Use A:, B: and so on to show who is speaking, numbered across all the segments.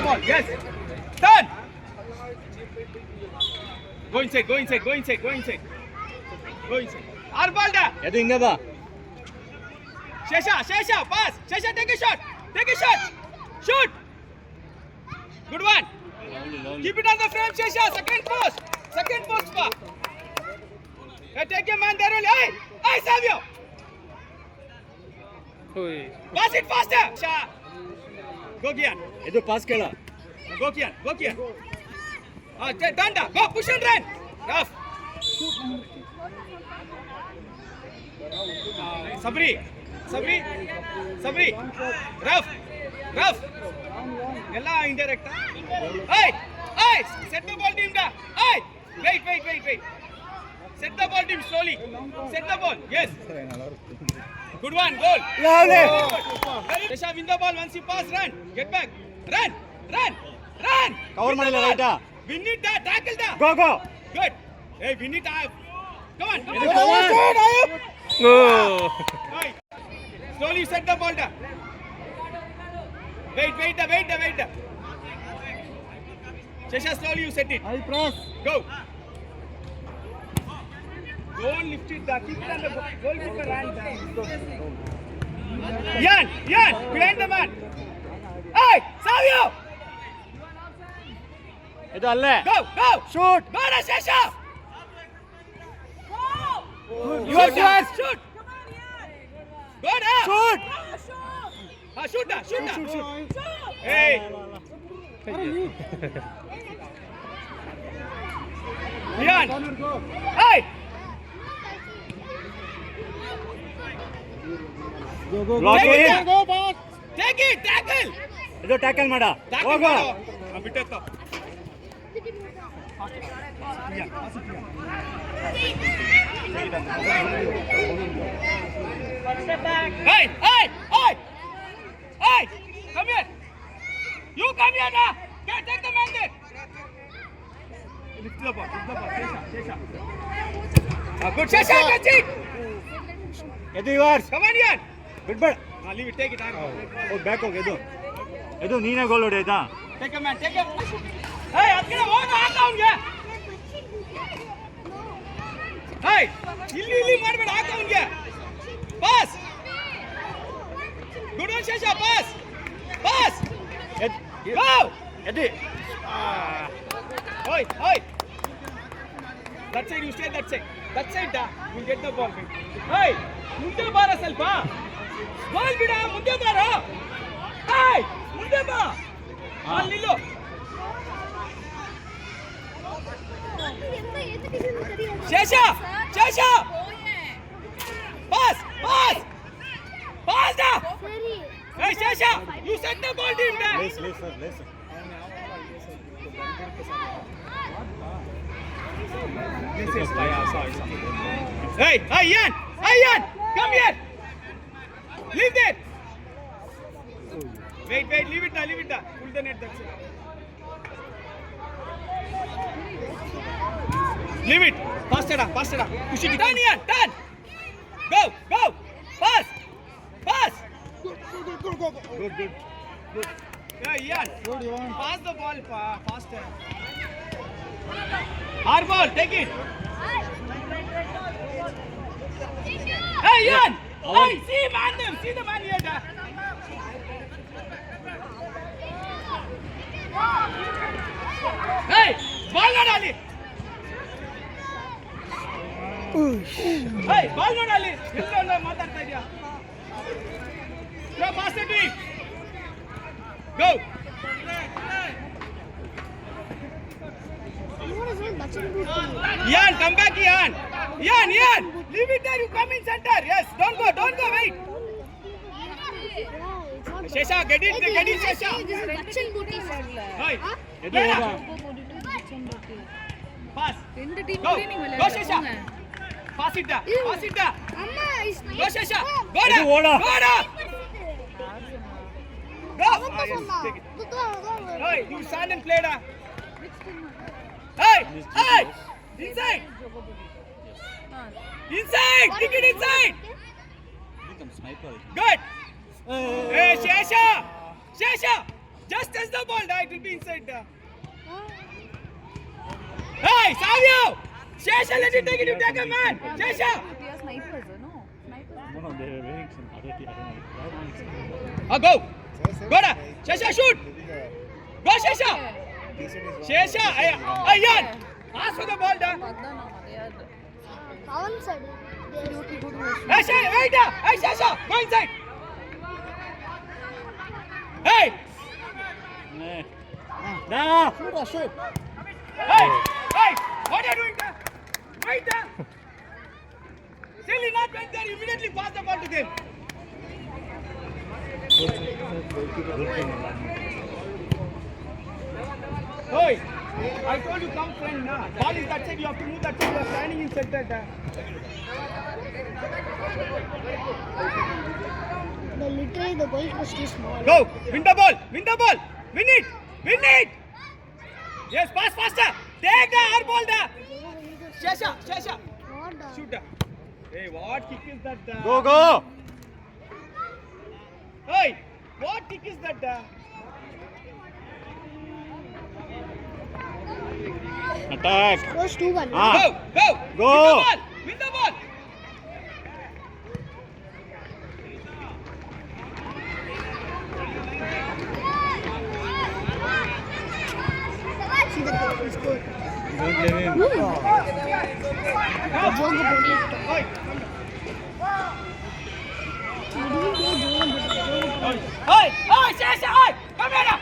A: ball. Yes. Turn. Go inside. Go inside. Go inside. Go inside. Go inside. Arbalda.
B: ಎದು ಹಿಂಗೆ ಬಾ.
A: Shesha, pass. Shesha, take a shot. Take a shot. Shoot. Good one. Keep it on the frame, Shesha. Second post. Pa. Hey, take your man there only. Hey, Savio. Pass it faster. Shah. Go Kian.
B: ಎದು pass ಕೇಳ.
A: Go Kian. Danda. Go, push and run. Rough. Sabri. Rough. Ella indirect. Hey. Set the ball team da. Hey. Wait. Set the ball team slowly. Set the ball. Yes. Good one. Goal. Shesha, win the ball once you pass. Run. Get back. Run.
B: Cover ಮಾಡಿಲ್ಲ ರೈಟಾ.
A: Win it da. Tackle da.
B: Go.
A: Good. Hey, win it up. Come on. Hey. Slowly set the ball da. Wait. Shesha, slowly you set it.
B: I press.
A: Go. Don't lift it da. Keep it on the goalkeeper hand. Yan, behind the man. Hey, Savio.
B: ಇದು ಅಲ್ಲೇ.
A: Go.
B: Shoot.
A: Go da, Shesha.
B: Yours.
A: Shoot. Go da.
B: Shoot.
A: Shoot da. Hey. Yan. Hey.
B: Block
A: Take it.
B: In.
A: Take it. Tackle.
B: ಇದು tackle ಮಾಡ.
A: Tackle
B: ಹೋಗು.
A: ಮಾಡು. ಬಿಟ್ಟೆತ್ತೋ. Hey! Come here! You come here now! Take the man there! Lift the ball. Shesha. Good Shesha, catch it!
B: ಎದು yours.
A: Come on, Ian!
B: ಬಿಡ್ಬೇಡ.
A: Leave it, take it.
B: ಹೋಗಿ back ಹೋಗಿ ಎದು ನೀನೇ ಗೋಲ್ ಹೊಡಿ ಆಯ್ತಾ.
A: Take a man, take a... Hey, ಅದಕ್ಕೆ ಹೋಗ ಹಾಕ ಅವನಿಗೆ! Hey! ಇಲ್ಲಿ ಮಾಡಬೇಡ, ಹಾಕ ಅವನಿಗೆ! Pass! Good one, Shesha, pass! Go!
B: ಎದು.
A: Oi! That side, you stay that side. That side, you'll get the ball. Hey! ಮುಂದೆ ಬಾರ ಸ್ವಲ್ಪ. ಬಾಲ್ ಬಿಡ, ಮುಂದೆ ಬಾರ. Hey! ಮುಂದೆ ಬಾ. ಬಾಲ್ ನಿಲ್ಲು. Shesha! Pass da. Hey Shesha, you set the ball team da.
B: Listen.
A: Hey, Ian, come here. Leave there. Wait, leave it da. Pull the net, that's it. Leave it. Faster da. Push it. Turn, Ian, turn. Go. Pass.
B: Good.
A: Hey, Ian. Pass the ball, faster. Our ball, take it. Hey, Ian. Hey, see the man here, da. Hey, ball not Ali. Hey, ball not Ali. ಎಲ್ಲ ಮಾತಾಡ್ತಾ ಇದೀಯಾ? Go pass it. Go. Ian, come back, Ian. Leave it there. You come in center. Yes, don't go. Wait. Shesha, get it, Shesha. Hey, pass. Go, Shesha. Pass it da. Go, Shesha. Go da. Go. Yes, take it. Hey, you stand and play da. Hey, inside. Kick it inside. Good. Hey, Shesha. Just a Press the ball, it will be inside. Hey, Savio! Shesha, let it take it, you take a man! Shesha!
C: They are snipers, no? Snipers.
B: No, they are wearing some other thing.
A: Go! Go da! Shesha, shoot! Go, Shesha! Shesha! Ayan! Ask for the ball, da!
C: They are
D: Pawan side.
C: absolutely good host.
A: Hey, Shesha! Wait, da! Hey, Shesha! Go inside! Hey!
B: No!
A: Hey! Hey! What are you doing there? Wait there! Still he not went there, immediately pass the ball to them. Hey! I told you come friend na. Ball is that side, you have to move that side, you are standing in center there.
D: The goal was too small.
A: Go! Win the ball! Win the ball! Win it! Win it! Yes, pass faster! Take the air ball there! Shesha! Shesha!
D: Not the.
A: Shoot da. Hey, what kick is that da?
B: Go, go!
A: Hey! What kick is that da?
B: Attack!
D: Close 2-1.
B: Ah.
A: Go! Go!
B: Go.
A: Win the ball!
D: See the goal. He scored.
B: Don't let him.
D: The Joga body.
A: Hey! Hey! Hey! Shesha! Hey! Come here now!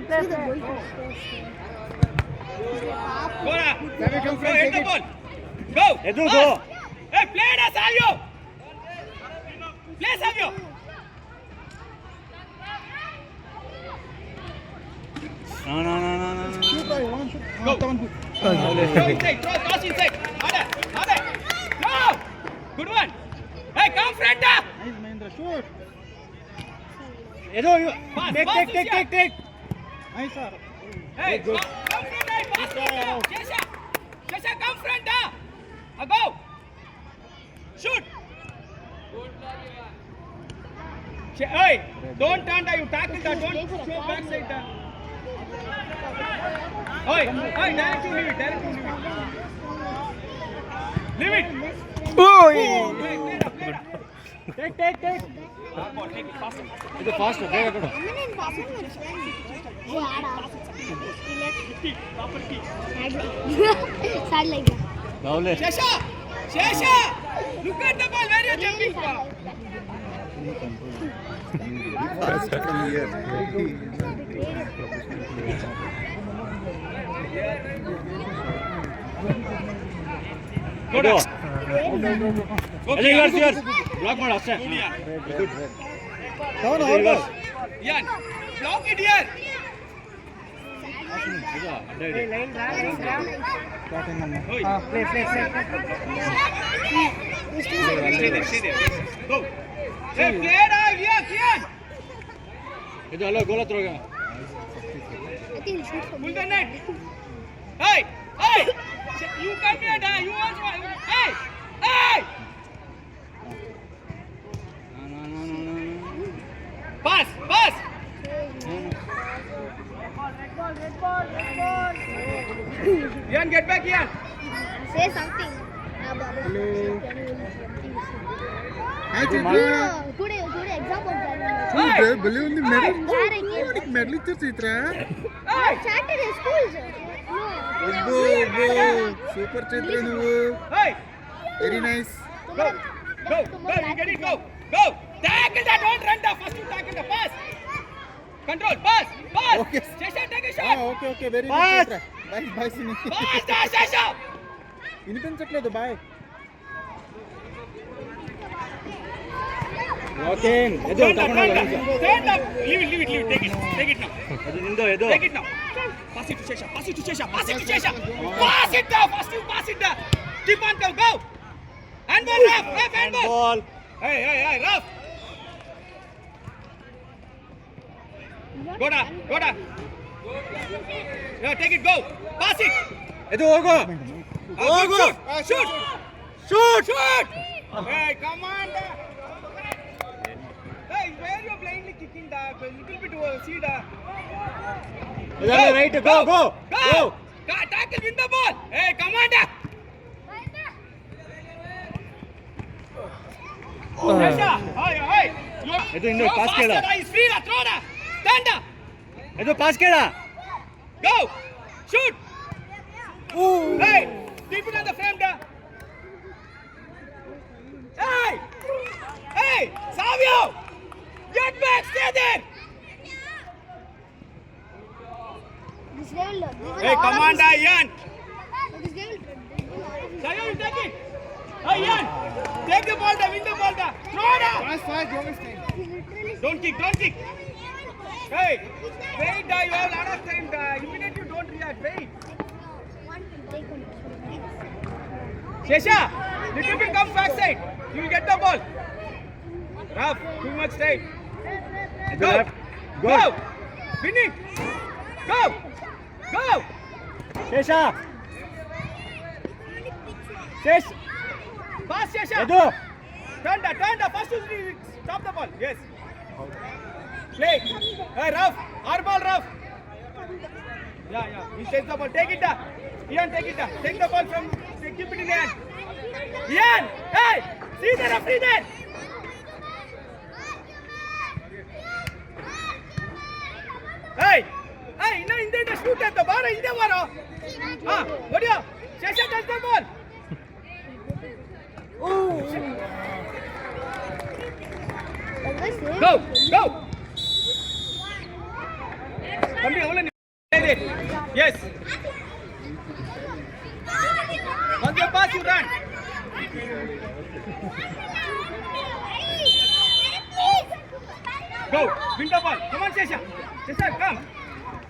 D: See the goal.
A: Go now! Go, hit the ball! Go!
B: Edu,
A: Pass.
B: go.
A: Hey, play it, Savio! Play, Savio!
B: No, no, no, no, no, no.
A: Go! Go inside! Cross inside! Hade! Go! Good one! Hey, come friend!
B: Edu, you
A: Pass,
B: take,
A: pass,
B: take, take,
A: Lucia.
B: take, take.
A: Hey, come friend! Hey, pass it! Shesha! Shesha, come friend! Go! Shoot! Hey, don't turn that, you tackle that, don't show backside that. Hey, directly leave it. Leave it.
B: Oh,
A: Play it up.
B: take, take, take.
A: Take it faster.
B: Edu, faster. Take it.
A: Proper kick.
D: Sad like that.
B: Lovely.
A: Shesha! Look at the ball, where you are jumping from? Go
B: Edu.
A: down.
B: Edu, yours. Block ಮಾಡಿ ಅಷ್ಟೇ. Good. Edu, yours.
A: Ian, block it here.
B: Edu, ಅಡ್ಡ ಇಡಿ.
A: Oi.
D: Stay
A: Stay there. Go. Hey, play it out, Ian.
B: Edu, ಅಲ್ಲೋ ಗೋಲ್ ಹತ್ರ ಹೋಗ.
D: I think we shoot from
A: Pull the net. Hey. You come here, da. You also. Hey.
B: No, no, no, no, no.
A: Pass. Ian, get back, Ian.
D: Say something. Hello. Today exam was
A: Hey.
E: ಬಲಿ ಒಂದು
A: Hey.
E: Medal ಇತ್ತು ಚಿತ್ರ
A: Hey.
D: Saturday school.
E: Super ಚಿತ್ರ ನೀವು
A: Hey.
E: Very nice
A: Go. You get it. Go. Tackle that. Don't run the first. You tackle the pass. Control. Pass.
E: Okay.
A: Shesha, take a shot.
E: Okay very
B: Pass.
E: Nice Chitra boy సిని
A: Pass, da, Shesha.
E: వినిపించట్లేదు boy
B: Walking. Edu,
A: Stand
B: ತಗೊಂಡು ಹೋಗು.
A: up. Leave it. Take it now.
B: Edu, ನಿಂದು, Edu.
A: Take it now. Pass it to Shesha. Pass it down. First you pass it down. Keep on go. Handball, Raf. Handball.
B: Ball.
A: Hey, Raf. Go down. Yeah, take it, go. Pass it.
B: Edu, ಹೋಗು.
A: Shoot. Hey, come on. see da.
B: Right, go, go, go.
A: Tackle, win the ball. Hey, commander. Shesha, hey.
B: ಇದು ಇನ್ನು pass ಕೇಳ.
A: Speed, throw da. Tanda.
B: ಇದು pass ಕೇಳ.
A: Go. Shoot. Hey, keep it on the frame da. Hey, Savio. Get back, stay there.
D: This level.
A: Hey, commander, Ian.
D: This level.
A: Savio, you take it. Hey, Ian. Take the ball, win the ball, throw it out.
E: Fast, don't waste time.
A: Don't kick. Hey, wait, you have a lot of time. Immediately don't react. Wait. Shesha, little bit come back side. You will get the ball. Rough, too much time. Go. Win it. Go.
B: ಶೇಷ
A: Pass, Shesha.
B: ಎದು
A: Turn the first to stop the ball. Yes. Play. Hey, rough. Our ball, rough. Yeah. He takes the ball. Take it. Ian, take it. Take the ball from. Keep it in hand. Ian, hey, see the referee there. Hey, inna hinde shoot at the bar. Hinde baro. What do you? Shesha touch the ball. Go. Come here, yes. Once you pass, you run. Go, win the ball. Come on, Shesha. Shesha, come.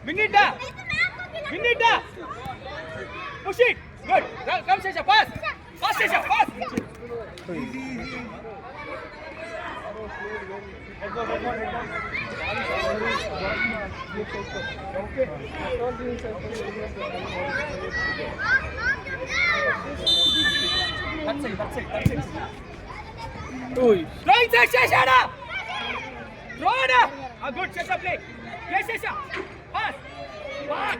A: Win it da. Push it. Good. Come, Shesha, pass. Pass, Shesha, pass. That's it. Throw inside, Shesha. Throw it up. Good, Shesha, play. Play, Shesha. Pass.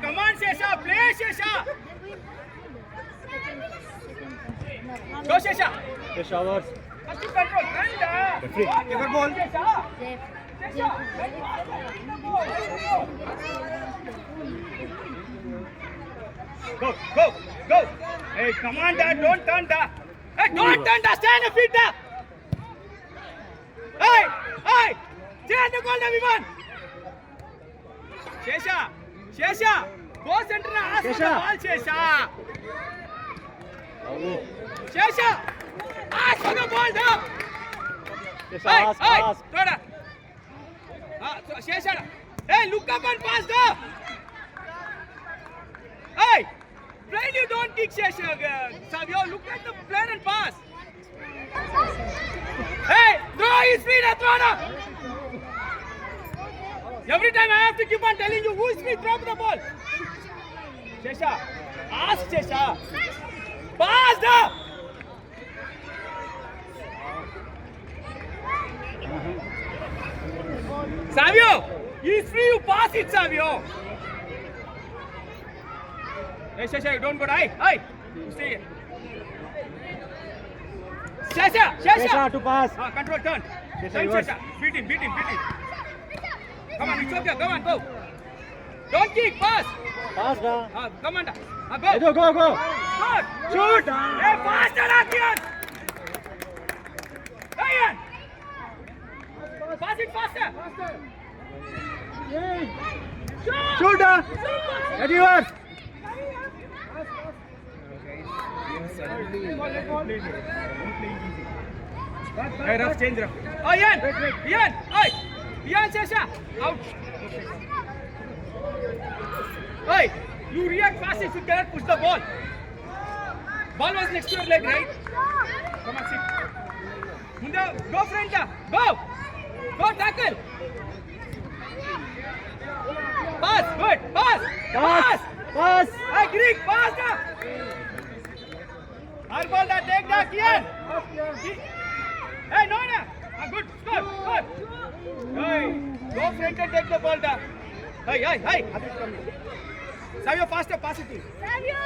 A: Come on, Shesha. Play, Shesha. Go, Shesha.
B: ಶೇಷ hours
A: First to control.
B: Referee.
A: Never ball. Shesha. Go. Hey, come on, Dad. Don't turn, Dad. Hey, don't turn, Dad. Stand your feet, Dad. Hey. Stay on the goal, everyone. Shesha. Go center and ask for the
B: Shesha.
A: ball, Shesha. Ask for the ball, Dad.
B: ಶೇಷ
A: Hey,
B: pass
A: throw that. Shesha. Hey, look up and pass, Dad. Hey, blind you don't kick, Shesha. Savio, look at the plan and pass. Hey, throw his feet and throw it. Every time I have to keep on telling you who is me, drop the ball. Shesha, ask Shesha. Pass the. Savio, he's free, you pass it, Savio. Hey, Shesha, you don't go. Hey, you stay here. Shesha.
B: Shesha to pass
A: Control, turn.
B: Shesha,
A: Turn,
B: reverse.
A: Shesha. Beat him. Come on, it's okay. Come on, go. Don't kick, pass.
B: Pass ಡಾ
A: Come on, go.
B: ಎದು ಗೋ
A: Good. Shoot. Hey, faster, Akian. Hey, Ian. Pass it faster.
B: Shoot ಎದಿವರ್ಸ್
A: Hey, rough, change rough. Oh, Ian. Hey. Ian, Shesha. Out. Hey, you react fast if you cannot push the ball. Ball was next to your leg, right? Come on, sit. Munda, go front. Go tackle. Pass, good. Pass.
B: Pass
A: Hey, Greek, pass now. Our ball that take that, Ian. Hey, no. Good, score. Hey. Go front and take the ball, da. Hey, hey, hey. Savio, faster, pass it.
D: Savio!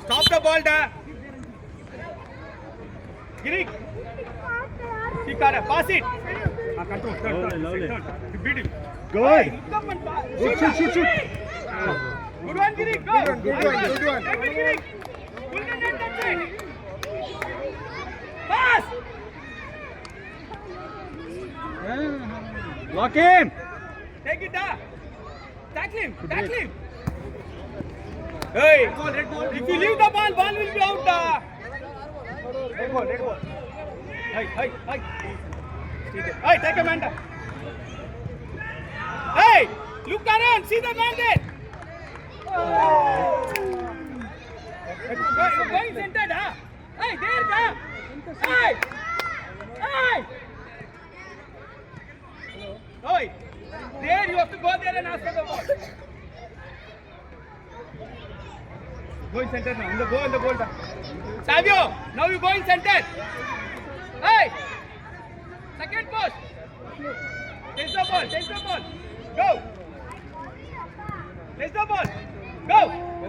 A: Stop the ball, da. Giri. Pass it. Control.
B: Lovely.
A: You beat him.
B: Good.
A: Hey, come and pass.
B: Shoot.
A: Good one, Giri. Go.
E: Good one.
A: Take it, Giri. Pull the net that side. Pass.
B: Lock him.
A: Take it, da. Tackle him. Hey, if you leave the ball will be out, da. Red ball. Hey. Hey, take a man, da. Hey, look around, see the man there. Going center, da. Hey, there, da. Hey. Oi, there you have to go there and ask for the ball. Go in center now. Go in the goal. Savio, now you go in center. Hey, second post. Take the ball. Go. Take the ball. Go.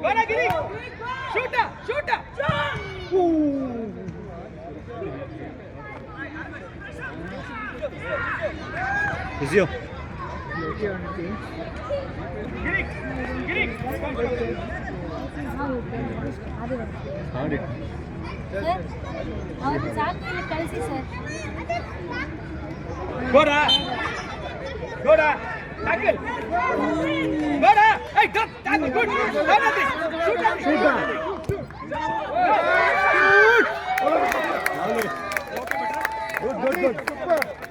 A: Go na Giri. Shoot.
B: Physio.
A: Giri.
B: Found it.
C: Sir ಅವ್ರು ಸಾಕು ಇಲ್ಲಿ ಕಳಿಸಿ sir.
A: Go da. Tackle. Go da. Hey, drop. Tackle. Good. Go nothing. Shoot.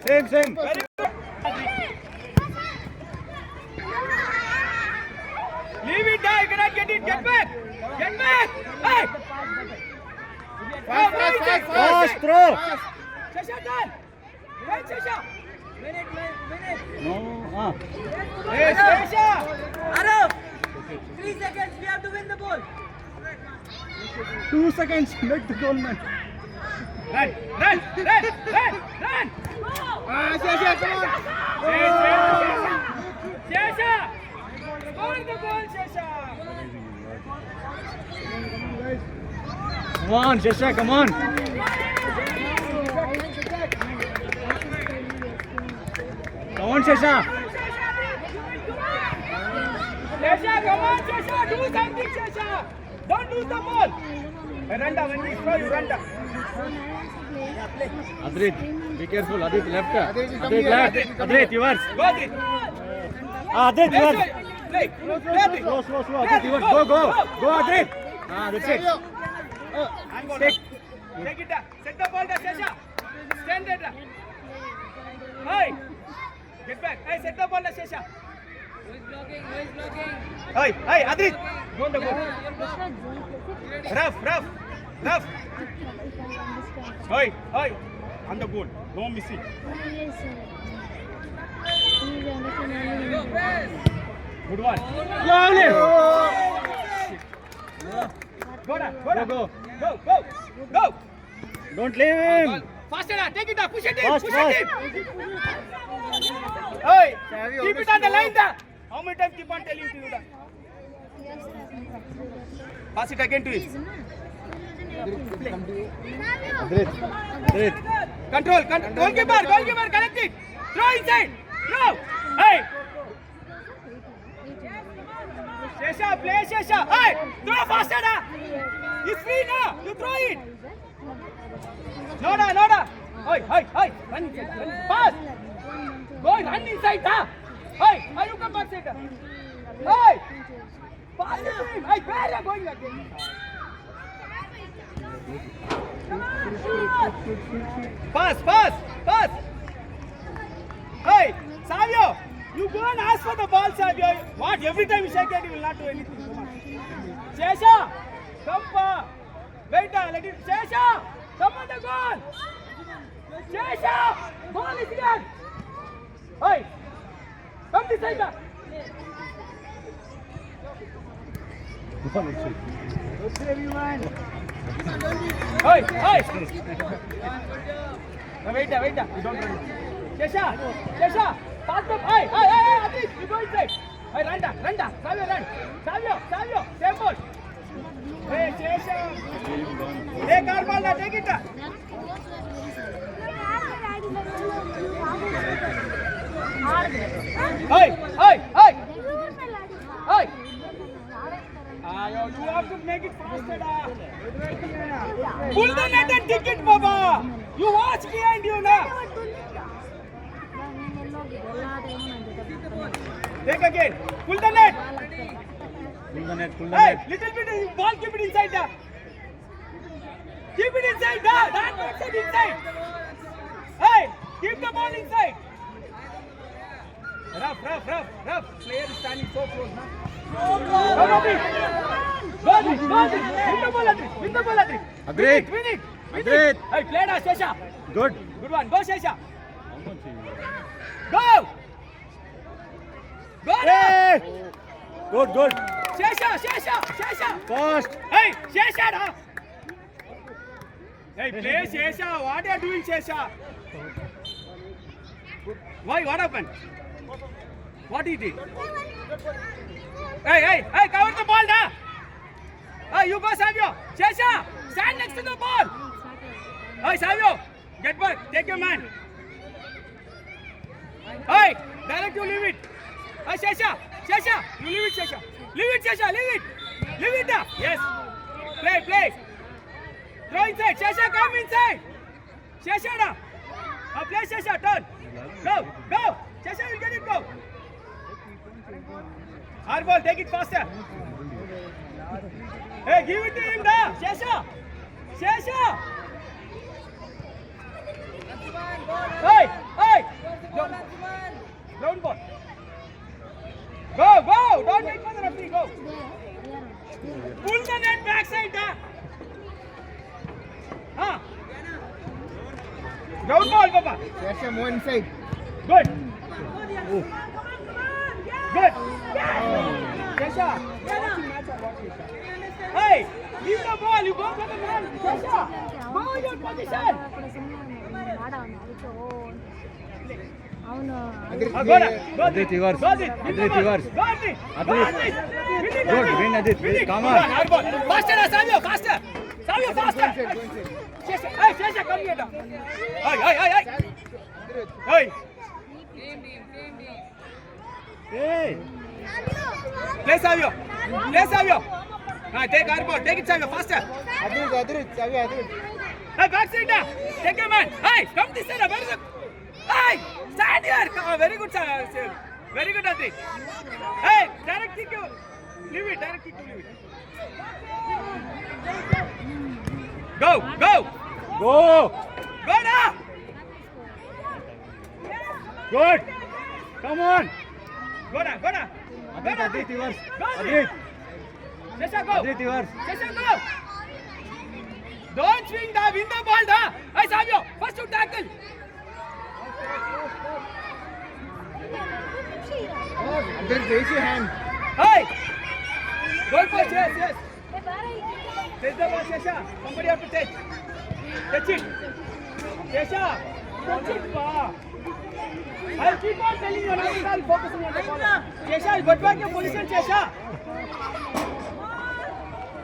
B: Good. Same.
A: Very good. Leave it there. You cannot get it. Get back. Hey.
B: Fast throw.
A: Shasha done. Right, Shasha. Minute.
B: No.
A: Hey, Shasha.
F: Arav, 3 seconds, we have to win the ball.
B: 2 seconds. Make the goal, man.
A: Run.
E: Shasha, come on.
A: Shasha. Score the goal, Shasha.
B: Come on, Shasha, come on. Come on, Shasha.
A: Shasha, come on, Shasha. Do something, Shasha. Don't lose the ball. Run down. When we throw, you run down.
B: Adrit, be careful. Adrit, left.
E: Adrit, come
B: Adrit,
E: here.
B: left. Adrit, yours.
A: Go, Adrit.
B: Adrit, yours.
A: Play.
B: Slow. Adrit, yours. Go, Adrit. That's it.
A: And go down. Take it down. Set the ball down, Shasha. Stand there. Hey. Get back. Hey, set the ball down, Shasha.
F: Who is blocking?
A: Hey, Adrit. Go on the goal. Rough. Hey. On the goal. No missing. Good one.
B: Lovely.
A: Go down.
B: Go.
A: Go.
B: Don't leave him.
A: Faster, take it up. Push it in.
B: Fast.
A: Hey, keep it on the line da. How many times keep on telling to you da? Pass it again to him.
B: Adrit.
A: Control. Goalkeeper, connect it. Throw inside. Throw. Hey. Shesha, play Shesha. Hey, throw faster da. It's free now. You throw it. No da. Hey. Run. Pass. Go run inside da. Hey, you come back side da. Hey. Pass it to him. Hey, where are you going again? Pass. Hey, Savio, you go and ask for the ball, Savio. What? Every time you shake it, you will not do anything. Shesha, come for. Wait, let it. Shesha, come on the goal. Shesha, ball is here. Hey, come this side. Hey. Wait. You don't run. Shesha. Fast up. Hey, hey, hey, Adit, you go inside. Hey, run da. Savio, run. Savio, same ball. Hey, Shesha. Take our ball now, take it. Hey. You have to make it faster, da. Pull the net and kick it, Baba. You watch behind you, na. Take again. Pull the net.
B: Pull the net.
A: Hey, little bit ball, keep it inside da. Keep it inside da. That makes it inside. Hey, keep the ball inside. Rough. Player is standing so close, na. Go, Adit. Win the ball, Adit.
B: Adit.
A: Win it.
B: Adit.
A: Hey, play da, Shesha.
B: Good.
A: Good one. Go, Shesha. Go. Go, da.
B: Hey. Good.
A: Shesha.
B: Fast.
A: Hey, Shesha, da. Hey, play Shesha. What are you doing, Shesha? Why? What happened? What he did? Hey, cover the ball, da. Hey, you go, Savio. Shesha, stand next to the ball. Hey, Savio, get back. Take your man. Hey, direct you leave it. Hey, Shesha, you leave it, Shesha. Leave it, da. Yes. Play. Throw inside. Shesha, come inside. Shesha, da. Play, Shesha, turn. Go. Shesha will get it, go. Hard ball, take it faster. Hey, give it to him, da. Shesha. Hey. Ground ball. Go. Don't wait for the referee, go. Pull the net backside, da. Ground ball, Papa.
E: Shesha, more inside.
A: Good. Shesha. Hey, leave the ball. You go for the man. Shesha, go in your position.
B: Adit, reverse. Adit, reverse. Good, win, Adit. Come on.
A: Faster, Savio, faster. Hey, Shesha, come here. Hey.
B: Hey.
A: Play Savio. Take our ball. Take it, Savio, faster.
E: Adit, Savio.
A: Hey, backside da. Take your man. Hey, come this side. Very good. Hey, stand here. Very good, sir. Very good, Adit. Hey, direct kick you. Leave it. Go.
B: Go.
A: Go da.
B: Good. Come on.
A: Go da.
B: Adit, reverse.
A: Go,
B: Adit.
A: Shesha, go.
B: Adit, reverse.
A: Shesha, go. Don't swing da. Win the ball da. Hey, Savio, first to tackle.
E: Adit, raise your hand.
A: Hey. Go for yes. Take the ball, Shesha. Somebody have to touch it. Shesha, touch it, pa. I'll keep on telling you, I'll focus on the ball. Shesha, get back your position, Shesha.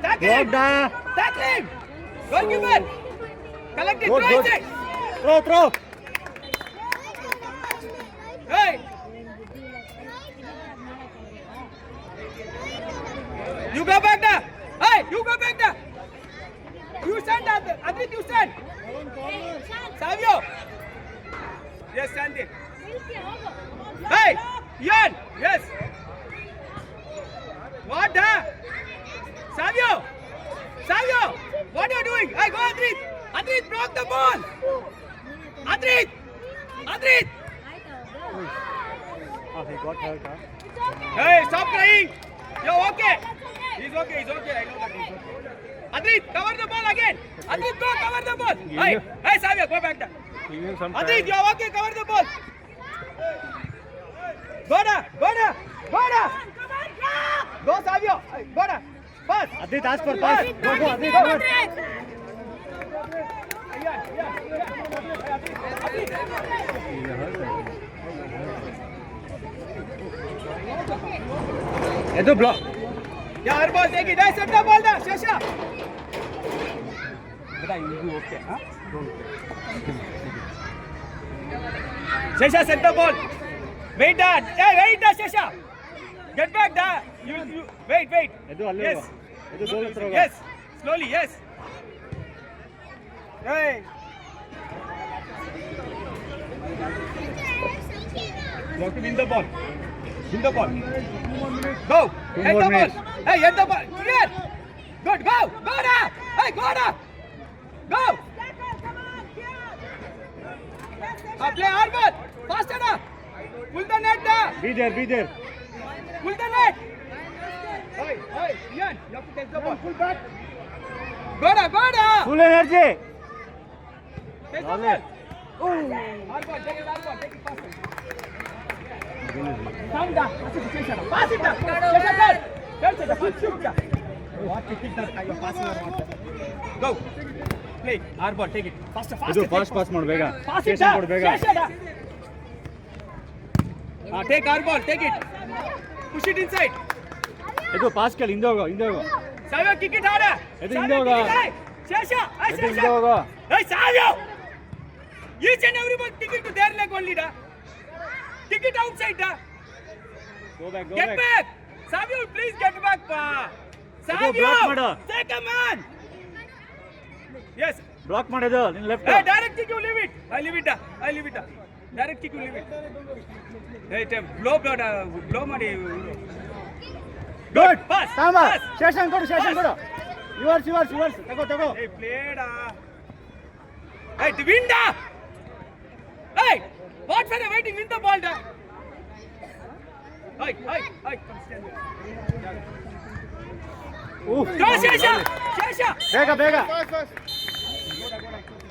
A: Tackle him. Goalkeeper. Collect it,
B: Good.
A: throw it.
B: Throw.
A: Hey. You go back there. Hey, you go back there. You stand there. Adit, you stand. Savio. Yes, stand there. Hey, Ian. Yes. What the? Savio, what are you doing? Hey, go Adit. Adit, block the ball. Adit.
B: Oh, he got hurt, huh?
A: Hey, stop crying. You're okay. He's okay. I know that he's okay. Adit, cover the ball again. Adit, go cover the ball. Hey, Savio, go back there. Adit, you're okay. Cover the ball. Go da. Go, Savio. Go da. Pass.
B: Adit, ask for pass. Go, Adit. Edu block.
A: Yeah, our ball, take it. Hey, set the ball down, Shesha. Beta, you do okay, huh? Shesha, set the ball. Wait, Dad. Hey, wait, Dad, Shesha. Get back, Dad. You, wait.
B: Edu ಅಲ್ಲೇ
A: Yes.
B: ಹೋಗು. Edu goal ಹತ್ರ ಹೋಗು.
A: Yes. Slowly, yes. Hey. You have to win the ball. Win the ball. Go.
B: Two
A: Head
B: more
A: the ball.
B: minutes.
A: Hey, head the ball. Clear. Good. Go. Go now. Hey, go now. Go. Play hard ball. Faster now. Pull the net now.
B: Be there.
A: Pull the net. Hey, Ian, you have to take the ball. Pull back. Go now.
B: Full energy.
A: Take the
B: Lovely.
A: ball. Hard ball. Take it faster. Calm down. Pass it down. Shoot. What ticket that you are passing around? Go. Play. Hard ball. Take it. Faster.
B: Edu fast ಮಾಡು ಬೇಗ.
A: Pass it
B: Chase
A: down.
B: ಕೊಡು ಬೇಗ.
A: Take hard ball. Take it. Push it inside.
B: Edu pass ಕೇಳಿ ಹಿಂದೆ ಹೋಗು.
A: Savio, kick it harder.
B: Edu ಹಿಂದೆ ಹೋಗು.
A: Shesha.
B: Edu ಹಿಂದೆ ಹೋಗು.
A: Hey, Savio. Each and everyone kick it to their leg only, da. Kick it outside, da.
B: Go back.
A: Get back. Savio, please get back, pa. Savio.
B: block ಮಾಡು.
A: Take a man. Yes.
B: Block ಮಾಡಿದ್ದು ನಿನ್ನ left.
A: Hey, direct kick, you leave it. I leave it, da. Direct kick, you leave it. Hey, blow ಮಾಡಿ.
B: Good.
A: Pass.
B: Tama.
A: Pass.
B: Seshan ಕೊಡು. Yours. ತಗೋ.
A: Hey, play da. Hey, the win da. Hey, what for waiting? Win the ball da. Hey. Come stand there. Go, Shesha.
B: ಬೇಗ.
E: Fast.